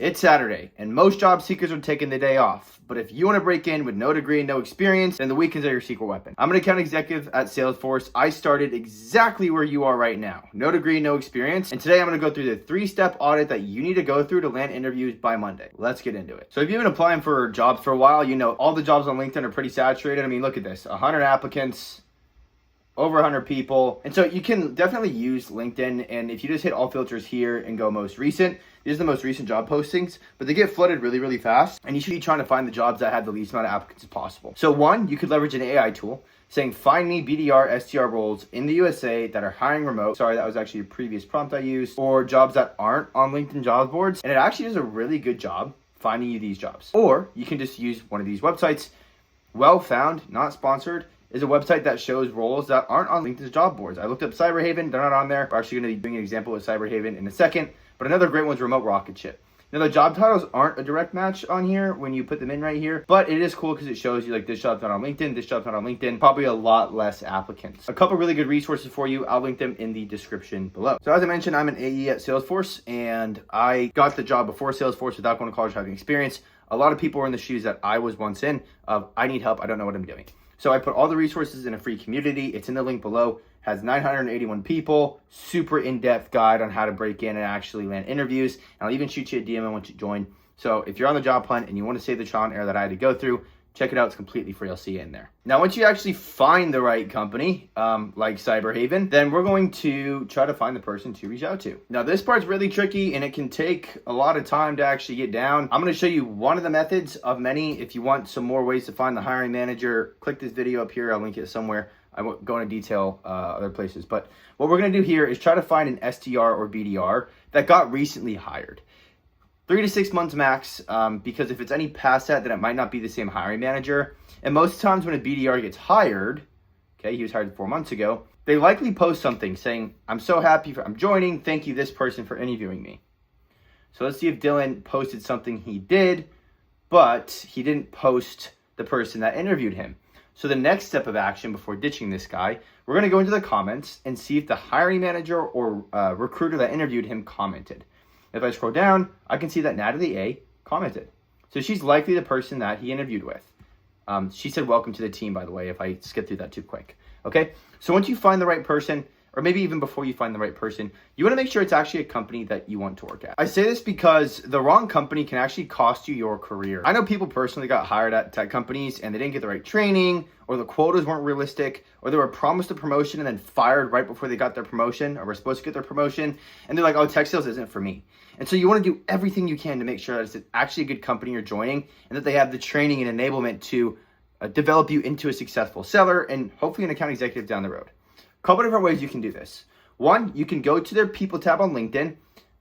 It's Saturday, and most job seekers are taking the day off. But if you want to break in with no degree and no experience, then the weekends are your secret weapon. I'm an account executive at Salesforce. I started exactly where you are right now. No degree, no experience. And today I'm going to go through the 3-step audit that you need to go through to land interviews by Monday. Let's get into it. So if you've been applying for jobs for a while, you know all the jobs on LinkedIn are pretty saturated. I mean, look at this, 100 applicants, over 100 people. And so you can definitely use LinkedIn, and if you just hit all filters here and go most recent, these are the most recent job postings, but they get flooded really, really fast, and you should be trying to find the jobs that have the least amount of applicants as possible. So one, you could leverage an AI tool saying, find me BDR, SDR roles in the USA that are hiring remote. Sorry, that was actually a previous prompt I used, or jobs that aren't on LinkedIn job boards. And it actually does a really good job finding you these jobs. Or you can just use one of these websites. Well Found, not sponsored, is a website that shows roles that aren't on LinkedIn's job boards. I looked up Cyberhaven, they're not on there. We're actually going to be doing an example with Cyberhaven in a second, but another great one's Remote Rocket Ship. Now the job titles aren't a direct match on here when you put them in right here, but it is cool because it shows you like this job's not on LinkedIn, this job's not on LinkedIn, probably a lot less applicants. A couple really good resources for you, I'll link them in the description below. So as I mentioned, I'm an AE at Salesforce, and I got the job before Salesforce without going to college, having experience. A lot of people are in the shoes that I was once in of, I need help, I don't know what I'm doing. So I put all the resources in a free community. It's in the link below. Has 981 people, super in-depth guide on how to break in and actually land interviews. And I'll even shoot you a DM once you join. So if you're on the job hunt and you want to save the trial and error that I had to go through, check it out. It's completely free. I'll see you in there. Now, once you actually find the right company, like Cyberhaven, then we're going to try to find the person to reach out to. Now, this part's really tricky and it can take a lot of time to actually get down. I'm going to show you one of the methods of many. If you want some more ways to find the hiring manager, click this video up here. I'll link it somewhere. I won't go into detail other places. But what we're going to do here is try to find an SDR or BDR that got recently hired. 3 to 6 months max, because if it's any past that, then it might not be the same hiring manager. And most times when a BDR gets hired, okay, he was hired 4 months ago, they likely post something saying, I'm so happy I'm joining. Thank you, this person, for interviewing me. So let's see if Dylan posted something he did, but he didn't post the person that interviewed him. So the next step of action before ditching this guy, we're going to go into the comments and see if the hiring manager or recruiter that interviewed him commented. If I scroll down, I can see that Natalie A commented. So she's likely the person that he interviewed with. She said, welcome to the team, by the way, if I skip through that too quick. Okay, so once you find the right person, or maybe even before you find the right person, you want to make sure it's actually a company that you want to work at. I say this because the wrong company can actually cost you your career. I know people personally got hired at tech companies and they didn't get the right training, or the quotas weren't realistic, or they were promised a promotion and then fired right before they got their promotion, or were supposed to get their promotion, and they're like, oh, tech sales isn't for me. And so you want to do everything you can to make sure that it's actually a good company you're joining, and that they have the training and enablement to develop you into a successful seller and hopefully an account executive down the road. Couple different ways you can do this. One, you can go to their people tab on LinkedIn,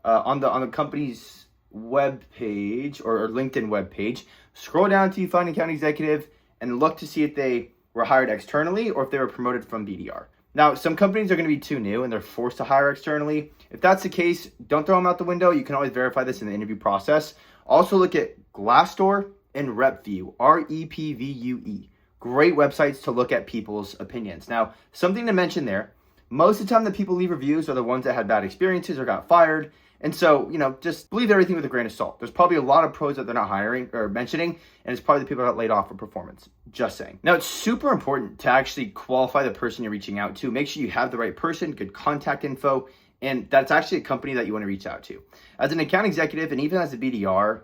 on the company's web page or LinkedIn web page. Scroll down till you find account executive and look to see if they were hired externally or if they were promoted from BDR. Now, some companies are going to be too new and they're forced to hire externally. If that's the case, don't throw them out the window. You can always verify this in the interview process. Also look at Glassdoor and RepVue, REPVUE. Great websites to look at people's opinions. Now, something to mention there, most of the time the people leave reviews are the ones that had bad experiences or got fired. And so, just believe everything with a grain of salt. There's probably a lot of pros that they're not hiring or mentioning, and it's probably the people that got laid off for performance. Just saying. Now, it's super important to actually qualify the person you're reaching out to. Make sure you have the right person, good contact info, and that's actually a company that you want to reach out to. As an account executive and even as a BDR,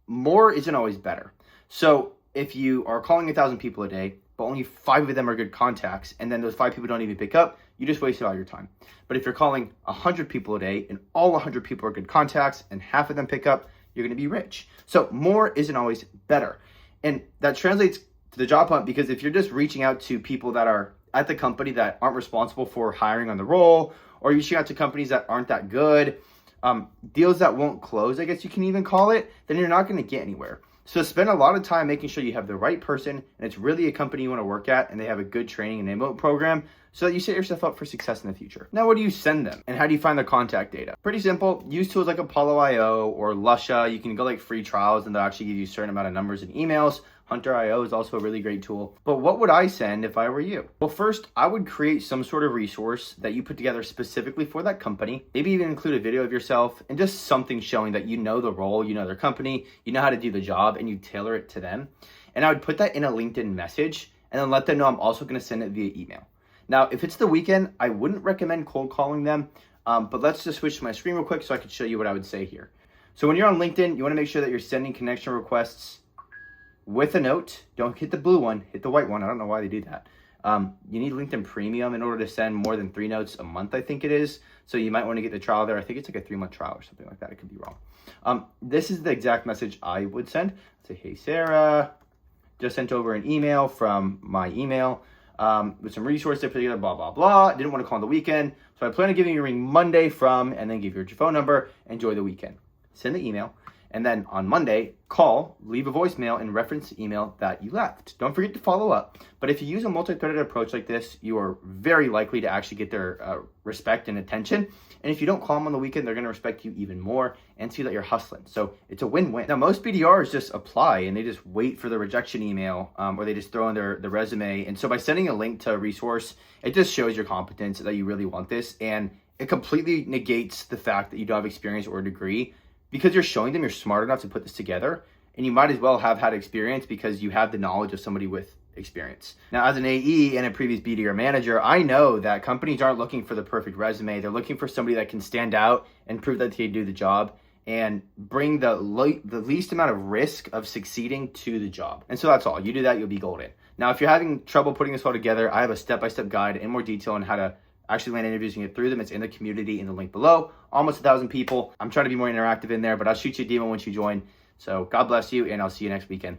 more isn't always better. So if you are calling 1,000 people a day, but only 5 of them are good contacts, and then those 5 people don't even pick up, you just wasted all your time. But if you're calling 100 people a day and all 100 people are good contacts and half of them pick up, you're going to be rich. So more isn't always better. And that translates to the job hunt, because if you're just reaching out to people that are at the company that aren't responsible for hiring on the role, or you're reaching out to companies that aren't that good, deals that won't close, I guess you can even call it, then you're not going to get anywhere. So spend a lot of time making sure you have the right person and it's really a company you want to work at and they have a good training and enablement program so that you set yourself up for success in the future. Now, what do you send them and how do you find their contact data? Pretty simple. Use tools like Apollo.io or Lusha. You can go like free trials and they'll actually give you a certain amount of numbers and emails. Hunter.io is also a really great tool. But what would I send if I were you? Well, first, I would create some sort of resource that you put together specifically for that company. Maybe even include a video of yourself and just something showing that you know the role, you know their company, you know how to do the job, and you tailor it to them. And I would put that in a LinkedIn message and then let them know I'm also going to send it via email. Now, if it's the weekend, I wouldn't recommend cold calling them, but let's just switch to my screen real quick so I can show you what I would say here. So when you're on LinkedIn, you want to make sure that you're sending connection requests with a note. Don't hit the blue one, hit the white one. I don't know why they do that. You need LinkedIn Premium in order to send more than 3 notes a month, I think it is. So you might want to get the trial there. I think it's like a 3-month trial or something like that. It could be wrong. This is the exact message I would send. Say, hey, Sarah, just sent over an email from my email with some resources to put together, blah, blah, blah. Didn't want to call on the weekend. So I plan on giving you a ring Monday from, and then give you your phone number. Enjoy the weekend. Send the email. And then on Monday, call, leave a voicemail, and reference the email that you left. Don't forget to follow up. But if you use a multi-threaded approach like this, you are very likely to actually get their respect and attention. And if you don't call them on the weekend, they're going to respect you even more and see that you're hustling. So it's a win-win. Now, most BDRs just apply and they just wait for the rejection email or they just throw in their resume. And so by sending a link to a resource, it just shows your competence that you really want this. And it completely negates the fact that you don't have experience or a degree, because you're showing them you're smart enough to put this together, and you might as well have had experience because you have the knowledge of somebody with experience. Now, as an AE and a previous BDR manager, I know that companies aren't looking for the perfect resume. They're looking for somebody that can stand out and prove that they do the job and bring the least amount of risk of succeeding to the job. And so that's all. You do that, you'll be golden. Now, if you're having trouble putting this all together, I have a step-by-step guide in more detail on how to actually land interviews and get through them. It's in the community in the link below. Almost 1,000 people. I'm trying to be more interactive in there, but I'll shoot you a demo once you join. So God bless you, and I'll see you next weekend.